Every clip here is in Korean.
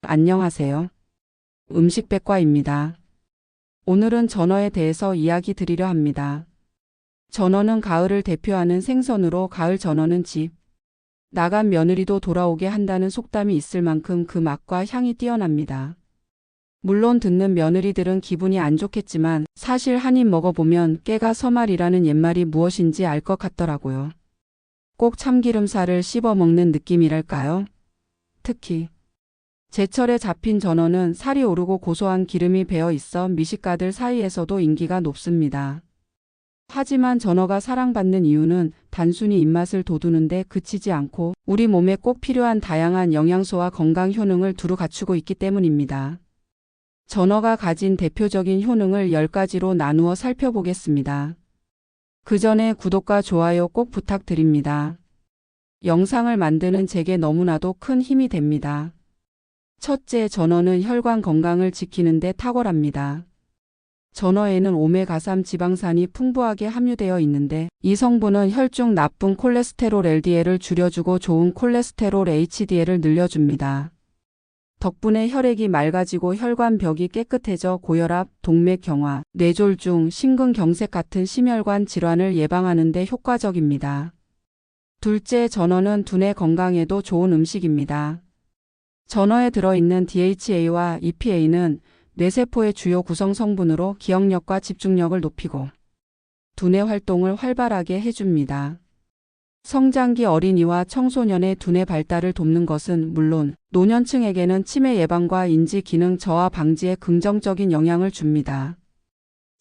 안녕하세요. 음식백과입니다. 오늘은 전어에 대해서 이야기 드리려 합니다. 전어는 가을을 대표하는 생선으로 가을 전어는 집 나간 며느리도 돌아오게 한다는 속담이 있을 만큼 그 맛과 향이 뛰어납니다. 물론 듣는 며느리들은 기분이 안 좋겠지만 사실 한 입 먹어보면 깨가 서말이라는 옛말이 무엇인지 알 것 같더라고요. 꼭 참기름살을 씹어 먹는 느낌이랄까요? 특히 제철에 잡힌 전어는 살이 오르고 고소한 기름이 배어 있어 미식가들 사이에서도 인기가 높습니다. 하지만 전어가 사랑받는 이유는 단순히 입맛을 돋우는 데 그치지 않고 우리 몸에 꼭 필요한 다양한 영양소와 건강 효능을 두루 갖추고 있기 때문입니다. 전어가 가진 대표적인 효능을 10가지로 나누어 살펴보겠습니다. 그 전에 구독과 좋아요 꼭 부탁드립니다. 영상을 만드는 제게 너무나도 큰 힘이 됩니다. 첫째, 전어는 혈관 건강을 지키는 데 탁월합니다. 전어에는 오메가3 지방산이 풍부하게 함유되어 있는데 이 성분은 혈중 나쁜 콜레스테롤 LDL을 줄여주고 좋은 콜레스테롤 HDL을 늘려줍니다. 덕분에 혈액이 맑아지고 혈관벽이 깨끗해져 고혈압, 동맥경화, 뇌졸중, 심근경색 같은 심혈관 질환을 예방하는 데 효과적입니다. 둘째, 전어는 두뇌 건강에도 좋은 음식입니다. 전어에 들어있는 DHA와 EPA는 뇌세포의 주요 구성 성분으로 기억력과 집중력을 높이고 두뇌 활동을 활발하게 해줍니다. 성장기 어린이와 청소년의 두뇌 발달을 돕는 것은 물론 노년층에게는 치매 예방과 인지 기능 저하 방지에 긍정적인 영향을 줍니다.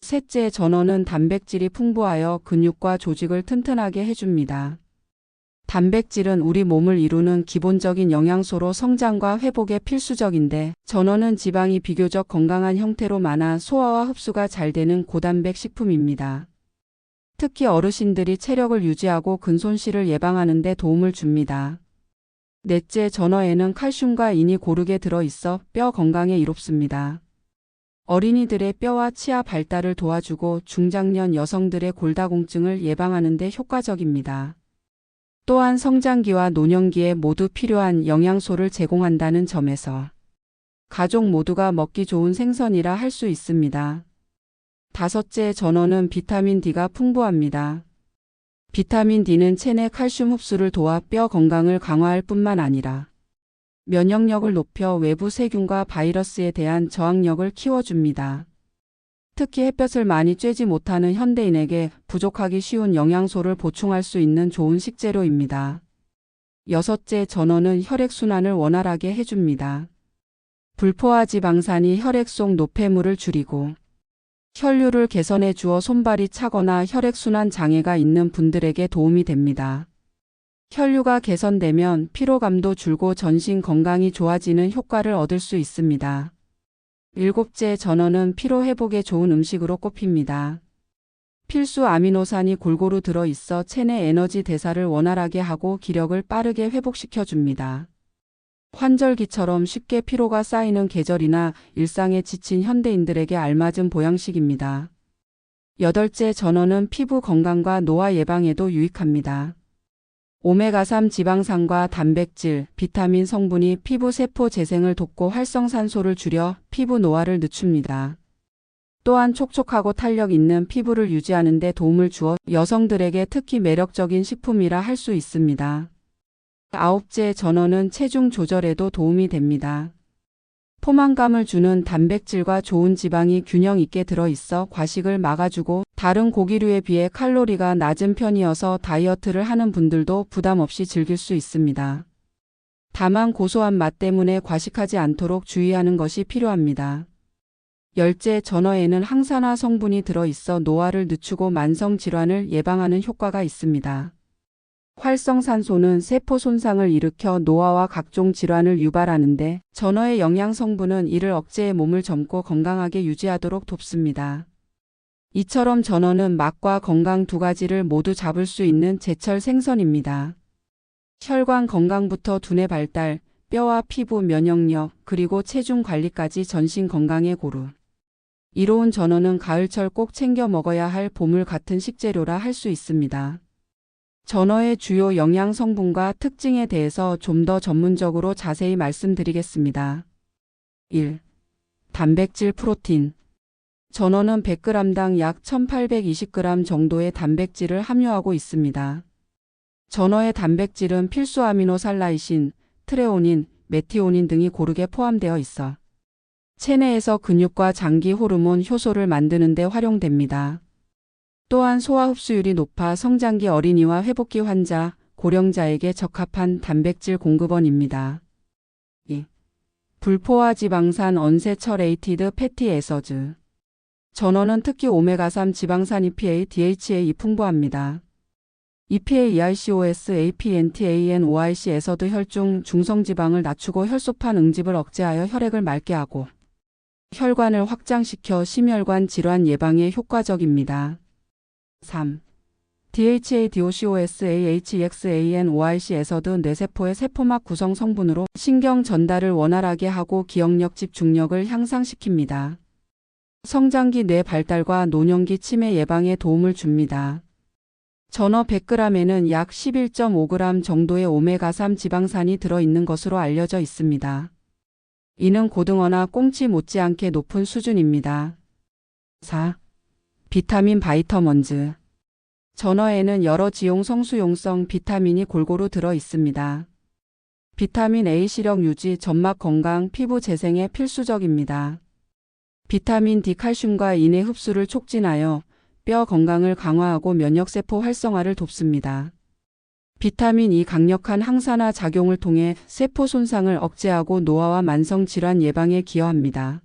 셋째, 전어는 단백질이 풍부하여 근육과 조직을 튼튼하게 해줍니다. 단백질은 우리 몸을 이루는 기본적인 영양소로 성장과 회복에 필수적인데 전어는 지방이 비교적 건강한 형태로 많아 소화와 흡수가 잘 되는 고단백 식품입니다. 특히 어르신들이 체력을 유지하고 근손실을 예방하는 데 도움을 줍니다. 넷째, 전어에는 칼슘과 인이 고르게 들어있어 뼈 건강에 이롭습니다. 어린이들의 뼈와 치아 발달을 도와주고 중장년 여성들의 골다공증을 예방하는 데 효과적입니다. 또한 성장기와 노년기에 모두 필요한 영양소를 제공한다는 점에서 가족 모두가 먹기 좋은 생선이라 할 수 있습니다. 다섯째, 전어는 비타민 D가 풍부합니다. 비타민 D는 체내 칼슘 흡수를 도와 뼈 건강을 강화할 뿐만 아니라 면역력을 높여 외부 세균과 바이러스에 대한 저항력을 키워줍니다. 특히 햇볕을 많이 쬐지 못하는 현대인에게 부족하기 쉬운 영양소를 보충할 수 있는 좋은 식재료입니다. 여섯째, 전어는 혈액순환을 원활하게 해줍니다. 불포화 지방산이 혈액 속 노폐물을 줄이고 혈류를 개선해 주어 손발이 차거나 혈액순환 장애가 있는 분들에게 도움이 됩니다. 혈류가 개선되면 피로감도 줄고 전신 건강이 좋아지는 효과를 얻을 수 있습니다. 일곱째, 전어는 피로 회복에 좋은 음식으로 꼽힙니다. 필수 아미노산이 골고루 들어있어 체내 에너지 대사를 원활하게 하고 기력을 빠르게 회복시켜줍니다. 환절기처럼 쉽게 피로가 쌓이는 계절이나 일상에 지친 현대인들에게 알맞은 보양식입니다. 여덟째, 전어는 피부 건강과 노화 예방에도 유익합니다. 오메가3 지방산과 단백질, 비타민 성분이 피부 세포 재생을 돕고 활성산소를 줄여 피부 노화를 늦춥니다. 또한 촉촉하고 탄력 있는 피부를 유지하는 데 도움을 주어 여성들에게 특히 매력적인 식품이라 할 수 있습니다. 아홉째, 전어는 체중 조절에도 도움이 됩니다. 포만감을 주는 단백질과 좋은 지방이 균형 있게 들어있어 과식을 막아주고 다른 고기류에 비해 칼로리가 낮은 편이어서 다이어트를 하는 분들도 부담 없이 즐길 수 있습니다. 다만 고소한 맛 때문에 과식하지 않도록 주의하는 것이 필요합니다. 열째, 전어에는 항산화 성분이 들어있어 노화를 늦추고 만성 질환을 예방하는 효과가 있습니다. 활성산소는 세포 손상을 일으켜 노화와 각종 질환을 유발하는데 전어의 영양 성분은 이를 억제해 몸을 젊고 건강하게 유지하도록 돕습니다. 이처럼 전어는 맛과 건강 두 가지를 모두 잡을 수 있는 제철 생선입니다. 혈관 건강부터 두뇌 발달, 뼈와 피부 면역력, 그리고 체중 관리까지 전신 건강에 고루 이로운 전어는 가을철 꼭 챙겨 먹어야 할 보물 같은 식재료라 할 수 있습니다. 전어의 주요 영양 성분과 특징에 대해서 좀 더 전문적으로 자세히 말씀드리겠습니다. 1. 단백질 프로틴. 전어는 100g당 약 1820g 정도의 단백질을 함유하고 있습니다. 전어의 단백질은 필수 아미노살라이신, 트레오닌, 메티오닌 등이 고르게 포함되어 있어 체내에서 근육과 장기 호르몬 효소를 만드는 데 활용됩니다. 또한 소화 흡수율이 높아 성장기 어린이와 회복기 환자, 고령자에게 적합한 단백질 공급원입니다. 2. 불포화 지방산 언세처레이티드 패티 에서즈. 전어는 특히 오메가3 지방산 EPA, DHA이 풍부합니다. EPA, EICOS, APNTAN, OIC에서도 혈중 중성지방을 낮추고 혈소판 응집을 억제하여 혈액을 맑게 하고 혈관을 확장시켜 심혈관 질환 예방에 효과적입니다. 3. DHA, DOCOS, AHEXAN, OIC에서도 뇌세포의 세포막 구성 성분으로 신경 전달을 원활하게 하고 기억력, 집중력을 향상시킵니다. 성장기 뇌 발달과 노년기 치매 예방에 도움을 줍니다. 전어 100g에는 약 11.5g 정도의 오메가3 지방산이 들어있는 것으로 알려져 있습니다. 이는 고등어나 꽁치 못지않게 높은 수준입니다. 4. 비타민 바이터먼즈. 전어에는 여러 지용 성수용성 비타민이 골고루 들어 있습니다. 비타민 A 시력 유지, 점막 건강, 피부 재생에 필수적입니다. 비타민 D 칼슘과 인의 흡수를 촉진하여 뼈 건강을 강화하고 면역세포 활성화를 돕습니다. 비타민 E 강력한 항산화 작용을 통해 세포 손상을 억제하고 노화와 만성질환 예방에 기여합니다.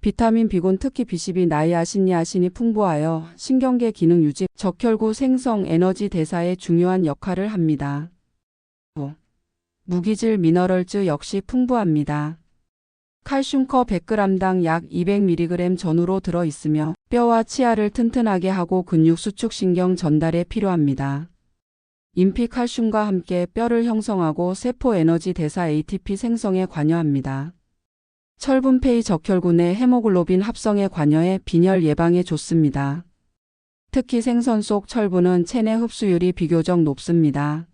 비타민 B군 특히 B12, 나이아신이아신이 풍부하여 신경계 기능 유지, 적혈구 생성, 에너지 대사에 중요한 역할을 합니다. 5. 무기질 미너럴즈 역시 풍부합니다. 칼슘커 100g당 약 200mg 전후로 들어 있으며 뼈와 치아를 튼튼하게 하고 근육 수축 신경 전달에 필요합니다. 인피 칼슘과 함께 뼈를 형성하고 세포 에너지 대사 ATP 생성에 관여합니다. 철분페이 적혈구 내 헤모글로빈 합성에 관여해 빈혈 예방에 좋습니다. 특히 생선 속 철분은 체내 흡수율이 비교적 높습니다.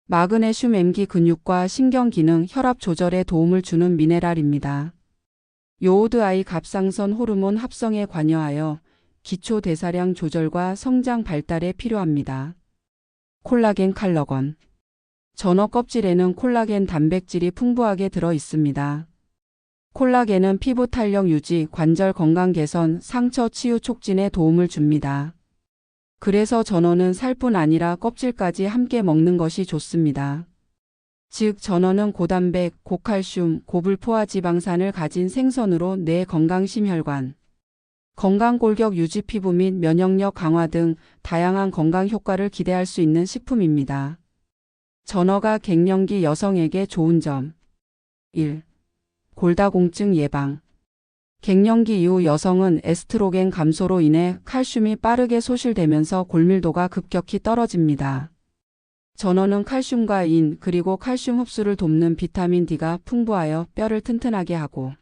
마그네슘 M기 근육과 신경 기능, 혈압 조절에 도움을 주는 미네랄입니다. 요오드 I 갑상선 호르몬 합성에 관여하여 기초 대사량 조절과 성장 발달에 필요합니다. 콜라겐 칼로건. 전어 껍질에는 콜라겐 단백질이 풍부하게 들어 있습니다. 콜라겐은 피부 탄력 유지, 관절 건강 개선, 상처 치유 촉진에 도움을 줍니다. 그래서 전어는 살뿐 아니라 껍질까지 함께 먹는 것이 좋습니다. 즉 전어는 고단백, 고칼슘, 고불포화 지방산을 가진 생선으로 뇌 건강, 심혈관, 건강 골격 유지, 피부 및 면역력 강화 등 다양한 건강 효과를 기대할 수 있는 식품입니다. 전어가 갱년기 여성에게 좋은 점. 1. 골다공증 예방. 갱년기 이후 여성은 에스트로겐 감소로 인해 칼슘이 빠르게 소실되면서 골밀도가 급격히 떨어집니다. 전어는 칼슘과 인 그리고 칼슘 흡수를 돕는 비타민 D가 풍부하여 뼈를 튼튼하게 하고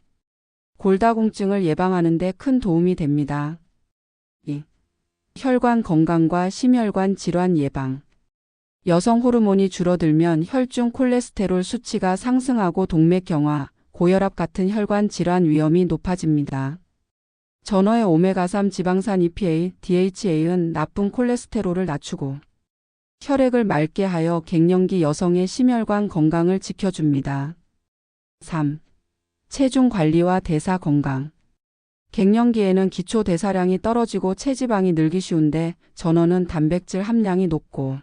골다공증을 예방하는 데 큰 도움이 됩니다. 2. 혈관 건강과 심혈관 질환 예방. 여성 호르몬이 줄어들면 혈중 콜레스테롤 수치가 상승하고 동맥경화, 고혈압 같은 혈관 질환 위험이 높아집니다. 전어의 오메가3 지방산 EPA, DHA는 나쁜 콜레스테롤을 낮추고 혈액을 맑게 하여 갱년기 여성의 심혈관 건강을 지켜줍니다. 3. 체중 관리와 대사 건강. 갱년기에는 기초 대사량이 떨어지고 체지방이 늘기 쉬운데 전어는 단백질 함량이 높고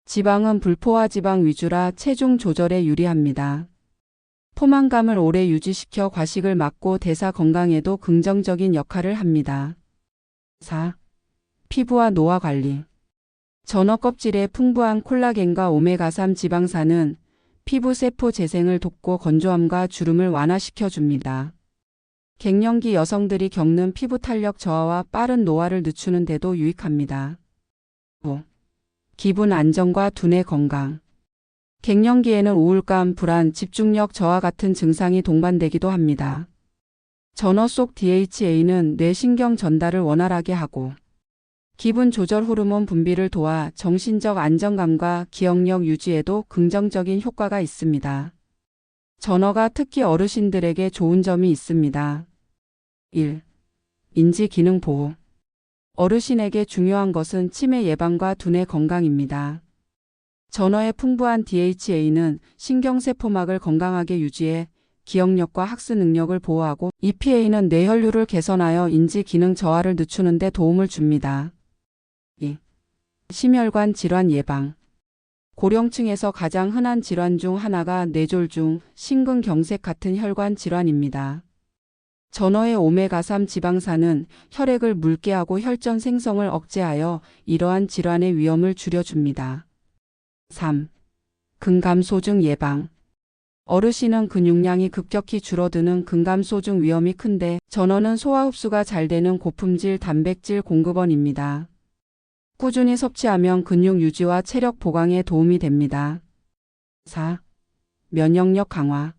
지방은 불포화 지방 위주라 체중 조절에 유리합니다. 포만감을 오래 유지시켜 과식을 막고 대사 건강에도 긍정적인 역할을 합니다. 4. 피부와 노화 관리. 전어 껍질에 풍부한 콜라겐과 오메가3 지방산은 피부 세포 재생을 돕고 건조함과 주름을 완화시켜 줍니다. 갱년기 여성들이 겪는 피부 탄력 저하와 빠른 노화를 늦추는 데도 유익합니다. 5. 기분 안정과 두뇌 건강. 갱년기에는 우울감, 불안, 집중력 저하 같은 증상이 동반되기도 합니다. 전어 속 DHA는 뇌신경 전달을 원활하게 하고 기분 조절 호르몬 분비를 도와 정신적 안정감과 기억력 유지에도 긍정적인 효과가 있습니다. 전어가 특히 어르신들에게 좋은 점이 있습니다. 1. 인지 기능 보호. 어르신에게 중요한 것은 치매 예방과 두뇌 건강입니다. 전어의 풍부한 DHA는 신경세포막을 건강하게 유지해 기억력과 학습 능력을 보호하고 EPA는 뇌혈류를 개선하여 인지 기능 저하를 늦추는 데 도움을 줍니다. 2. 심혈관 질환 예방. 고령층에서 가장 흔한 질환 중 하나가 뇌졸중, 심근경색 같은 혈관 질환입니다. 전어의 오메가3 지방산은 혈액을 묽게 하고 혈전 생성을 억제하여 이러한 질환의 위험을 줄여줍니다. 3. 근감소증 예방. 어르신은 근육량이 급격히 줄어드는 근감소증 위험이 큰데 전어는 소화 흡수가 잘 되는 고품질 단백질 공급원입니다. 꾸준히 섭취하면 근육 유지와 체력 보강에 도움이 됩니다. 4. 면역력 강화.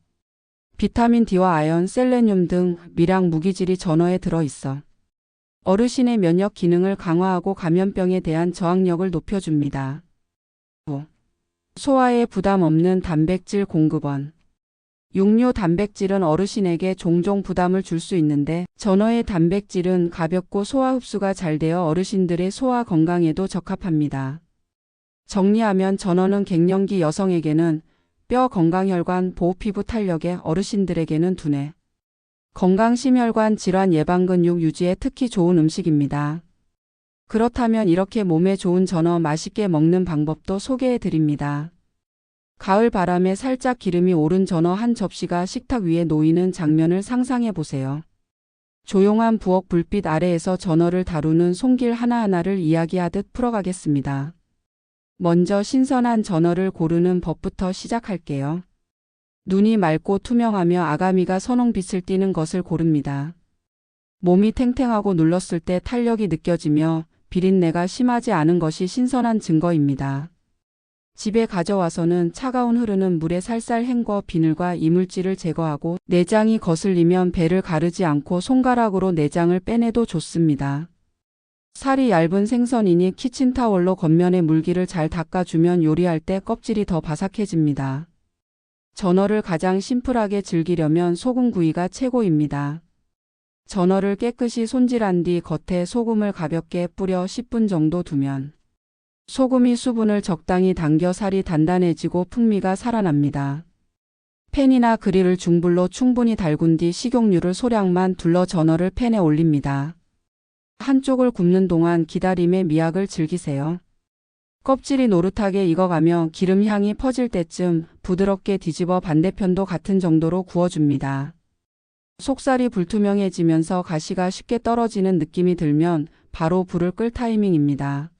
비타민 D와 아연, 셀레늄 등 미량 무기질이 전어에 들어있어 어르신의 면역 기능을 강화하고 감염병에 대한 저항력을 높여줍니다. 5. 소화에 부담 없는 단백질 공급원. 육류 단백질은 어르신에게 종종 부담을 줄 수 있는데 전어의 단백질은 가볍고 소화 흡수가 잘 되어 어르신들의 소화 건강에도 적합합니다. 정리하면 전어는 갱년기 여성에게는 뼈 건강, 혈관 보호, 피부 탄력에 어르신들에게는 두뇌 건강, 심혈관 질환 예방, 근육 유지에 특히 좋은 음식입니다. 그렇다면 이렇게 몸에 좋은 전어 맛있게 먹는 방법도 소개해 드립니다. 가을 바람에 살짝 기름이 오른 전어 한 접시가 식탁 위에 놓이는 장면을 상상해 보세요. 조용한 부엌 불빛 아래에서 전어를 다루는 손길 하나하나를 이야기하듯 풀어가겠습니다. 먼저 신선한 전어를 고르는 법부터 시작할게요. 눈이 맑고 투명하며 아가미가 선홍빛을 띠는 것을 고릅니다. 몸이 탱탱하고 눌렀을 때 탄력이 느껴지며 비린내가 심하지 않은 것이 신선한 증거입니다. 집에 가져와서는 차가운 흐르는 물에 살살 헹궈 비늘과 이물질을 제거하고 내장이 거슬리면 배를 가르지 않고 손가락으로 내장을 빼내도 좋습니다. 살이 얇은 생선이니 키친타월로 겉면의 물기를 잘 닦아주면 요리할 때 껍질이 더 바삭해집니다. 전어를 가장 심플하게 즐기려면 소금구이가 최고입니다. 전어를 깨끗이 손질한 뒤 겉에 소금을 가볍게 뿌려 10분 정도 두면 소금이 수분을 적당히 당겨 살이 단단해지고 풍미가 살아납니다. 팬이나 그릴을 중불로 충분히 달군 뒤 식용유를 소량만 둘러 전어를 팬에 올립니다. 한쪽을 굽는 동안 기다림의 미학을 즐기세요. 껍질이 노릇하게 익어가며 기름 향이 퍼질 때쯤 부드럽게 뒤집어 반대편도 같은 정도로 구워줍니다. 속살이 불투명해지면서 가시가 쉽게 떨어지는 느낌이 들면 바로 불을 끌 타이밍입니다.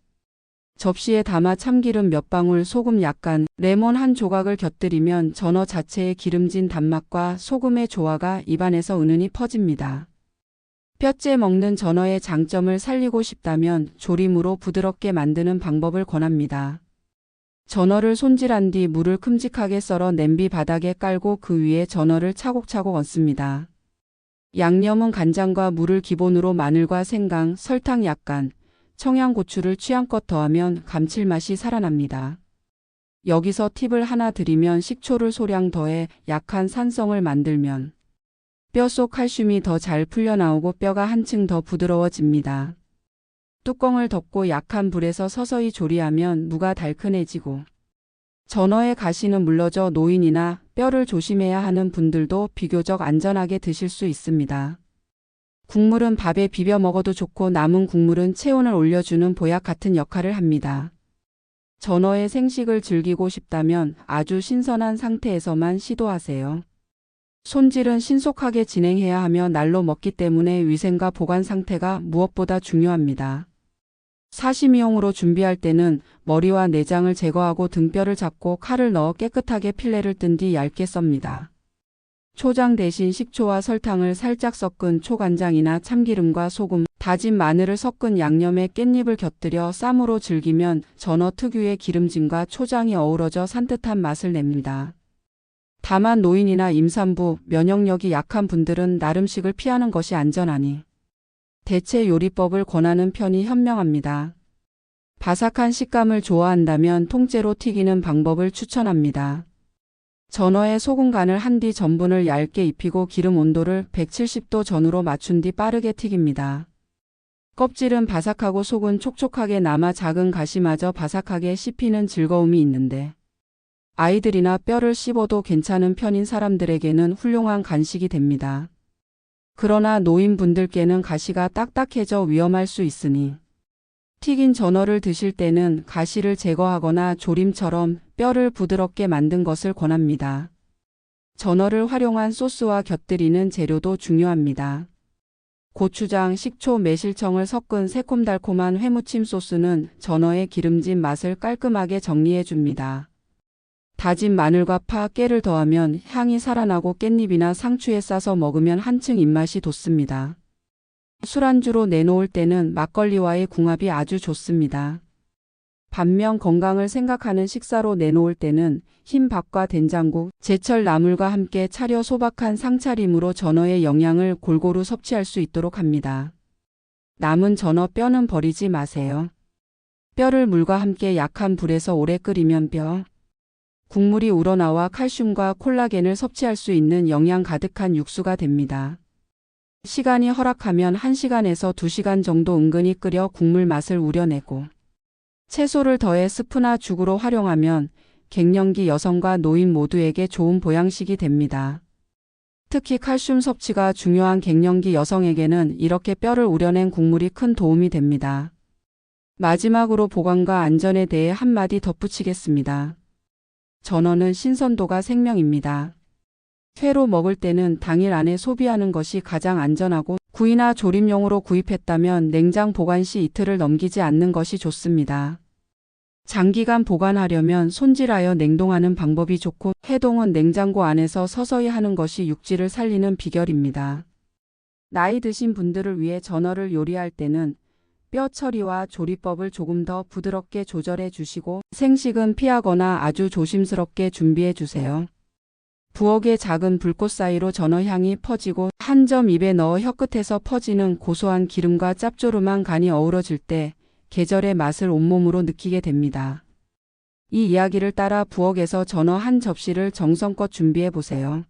접시에 담아 참기름 몇 방울, 소금 약간, 레몬 한 조각을 곁들이면 전어 자체의 기름진 단맛과 소금의 조화가 입안에서 은은히 퍼집니다. 뼈째 먹는 전어의 장점을 살리고 싶다면 조림으로 부드럽게 만드는 방법을 권합니다. 전어를 손질한 뒤 물을 큼직하게 썰어 냄비 바닥에 깔고 그 위에 전어를 차곡차곡 얹습니다. 양념은 간장과 물을 기본으로 마늘과 생강, 설탕 약간, 청양고추를 취향껏 더하면 감칠맛이 살아납니다. 여기서 팁을 하나 드리면 식초를 소량 더해 약한 산성을 만들면 뼈 속 칼슘이 더 잘 풀려나오고 뼈가 한층 더 부드러워집니다. 뚜껑을 덮고 약한 불에서 서서히 조리하면 무가 달큰해지고 전어의 가시는 물러져 노인이나 뼈를 조심해야 하는 분들도 비교적 안전하게 드실 수 있습니다. 국물은 밥에 비벼 먹어도 좋고 남은 국물은 체온을 올려주는 보약 같은 역할을 합니다. 전어의 생식을 즐기고 싶다면 아주 신선한 상태에서만 시도하세요. 손질은 신속하게 진행해야 하며 날로 먹기 때문에 위생과 보관 상태가 무엇보다 중요합니다. 사시미용으로 준비할 때는 머리와 내장을 제거하고 등뼈를 잡고 칼을 넣어 깨끗하게 필레를 뜬 뒤 얇게 썹니다. 초장 대신 식초와 설탕을 살짝 섞은 초간장이나 참기름과 소금, 다진 마늘을 섞은 양념에 깻잎을 곁들여 쌈으로 즐기면 전어 특유의 기름짐과 초장이 어우러져 산뜻한 맛을 냅니다. 다만 노인이나 임산부, 면역력이 약한 분들은 나름식을 피하는 것이 안전하니 대체 요리법을 권하는 편이 현명합니다. 바삭한 식감을 좋아한다면 통째로 튀기는 방법을 추천합니다. 전어에 소금 간을 한 뒤 전분을 얇게 입히고 기름 온도를 170도 전후로 맞춘 뒤 빠르게 튀깁니다. 껍질은 바삭하고 속은 촉촉하게 남아 작은 가시마저 바삭하게 씹히는 즐거움이 있는데 아이들이나 뼈를 씹어도 괜찮은 편인 사람들에게는 훌륭한 간식이 됩니다. 그러나 노인분들께는 가시가 딱딱해져 위험할 수 있으니 튀긴 전어를 드실 때는 가시를 제거하거나 조림처럼 뼈를 부드럽게 만든 것을 권합니다. 전어를 활용한 소스와 곁들이는 재료도 중요합니다. 고추장, 식초, 매실청을 섞은 새콤달콤한 회무침 소스는 전어의 기름진 맛을 깔끔하게 정리해 줍니다. 다진 마늘과 파, 깨를 더하면 향이 살아나고 깻잎이나 상추에 싸서 먹으면 한층 입맛이 돋습니다. 술안주로 내놓을 때는 막걸리와의 궁합이 아주 좋습니다. 반면 건강을 생각하는 식사로 내놓을 때는 흰 밥과 된장국, 제철 나물과 함께 차려 소박한 상차림으로 전어의 영양을 골고루 섭취할 수 있도록 합니다. 남은 전어 뼈는 버리지 마세요. 뼈를 물과 함께 약한 불에서 오래 끓이면 뼈, 국물이 우러나와 칼슘과 콜라겐을 섭취할 수 있는 영양 가득한 육수가 됩니다. 시간이 허락하면 1시간에서 2시간 정도 은근히 끓여 국물 맛을 우려내고 채소를 더해 스프나 죽으로 활용하면 갱년기 여성과 노인 모두에게 좋은 보양식이 됩니다. 특히 칼슘 섭취가 중요한 갱년기 여성에게는 이렇게 뼈를 우려낸 국물이 큰 도움이 됩니다. 마지막으로 보관과 안전에 대해 한마디 덧붙이겠습니다. 전어는 신선도가 생명입니다. 회로 먹을 때는 당일 안에 소비하는 것이 가장 안전하고 구이나 조림용으로 구입했다면 냉장 보관 시 이틀을 넘기지 않는 것이 좋습니다. 장기간 보관하려면 손질하여 냉동하는 방법이 좋고 해동은 냉장고 안에서 서서히 하는 것이 육질을 살리는 비결입니다. 나이 드신 분들을 위해 전어를 요리할 때는 뼈 처리와 조리법을 조금 더 부드럽게 조절해 주시고 생식은 피하거나 아주 조심스럽게 준비해 주세요. 부엌의 작은 불꽃 사이로 전어 향이 퍼지고 한 점 입에 넣어 혀끝에서 퍼지는 고소한 기름과 짭조름한 간이 어우러질 때 계절의 맛을 온몸으로 느끼게 됩니다. 이 이야기를 따라 부엌에서 전어 한 접시를 정성껏 준비해 보세요.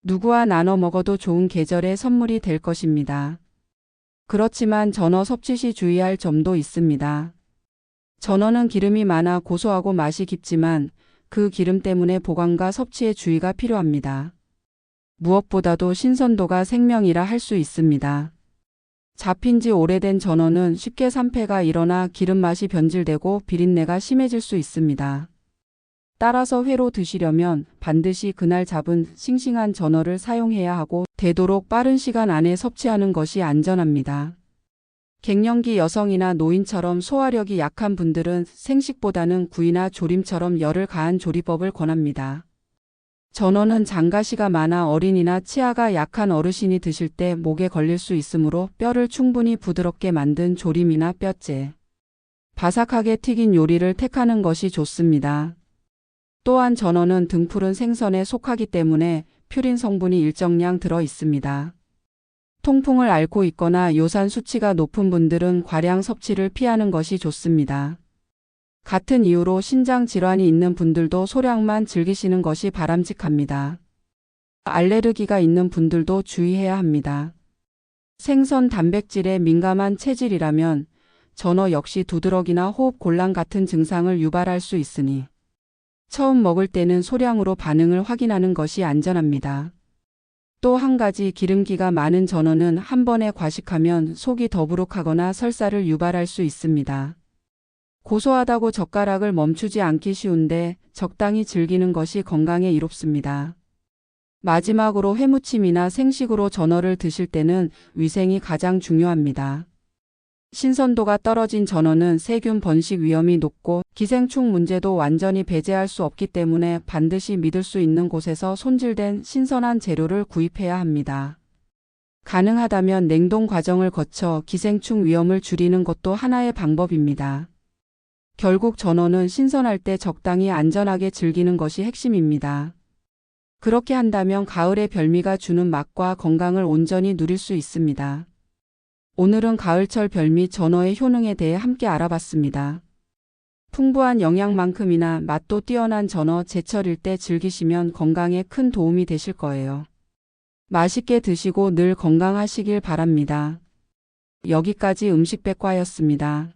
누구와 나눠 먹어도 좋은 계절의 선물이 될 것입니다. 그렇지만 전어 섭취 시 주의할 점도 있습니다. 전어는 기름이 많아 고소하고 맛이 깊지만 그 기름 때문에 보관과 섭취에 주의가 필요합니다. 무엇보다도 신선도가 생명이라 할 수 있습니다. 잡힌 지 오래된 전어는 쉽게 산패가 일어나 기름 맛이 변질되고 비린내가 심해질 수 있습니다. 따라서 회로 드시려면 반드시 그날 잡은 싱싱한 전어를 사용해야 하고 되도록 빠른 시간 안에 섭취하는 것이 안전합니다. 갱년기 여성이나 노인처럼 소화력이 약한 분들은 생식보다는 구이나 조림처럼 열을 가한 조리법을 권합니다. 전어는 장가시가 많아 어린이나 치아가 약한 어르신이 드실 때 목에 걸릴 수 있으므로 뼈를 충분히 부드럽게 만든 조림이나 뼈째, 바삭하게 튀긴 요리를 택하는 것이 좋습니다. 또한 전어는 등푸른 생선에 속하기 때문에 퓨린 성분이 일정량 들어 있습니다. 통풍을 앓고 있거나 요산 수치가 높은 분들은 과량 섭취를 피하는 것이 좋습니다. 같은 이유로 신장 질환이 있는 분들도 소량만 즐기시는 것이 바람직합니다. 알레르기가 있는 분들도 주의해야 합니다. 생선 단백질에 민감한 체질이라면 전어 역시 두드러기나 호흡 곤란 같은 증상을 유발할 수 있으니 처음 먹을 때는 소량으로 반응을 확인하는 것이 안전합니다. 또 한 가지 기름기가 많은 전어는 한 번에 과식하면 속이 더부룩하거나 설사를 유발할 수 있습니다. 고소하다고 젓가락을 멈추지 않기 쉬운데 적당히 즐기는 것이 건강에 이롭습니다. 마지막으로 회무침이나 생식으로 전어를 드실 때는 위생이 가장 중요합니다. 신선도가 떨어진 전어는 세균 번식 위험이 높고 기생충 문제도 완전히 배제할 수 없기 때문에 반드시 믿을 수 있는 곳에서 손질된 신선한 재료를 구입해야 합니다. 가능하다면 냉동 과정을 거쳐 기생충 위험을 줄이는 것도 하나의 방법입니다. 결국 전어는 신선할 때 적당히 안전하게 즐기는 것이 핵심입니다. 그렇게 한다면 가을의 별미가 주는 맛과 건강을 온전히 누릴 수 있습니다. 오늘은 가을철 별미 전어의 효능에 대해 함께 알아봤습니다. 풍부한 영양만큼이나 맛도 뛰어난 전어 제철일 때 즐기시면 건강에 큰 도움이 되실 거예요. 맛있게 드시고 늘 건강하시길 바랍니다. 여기까지 음식백과였습니다.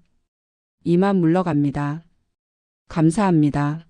이만 물러갑니다. 감사합니다.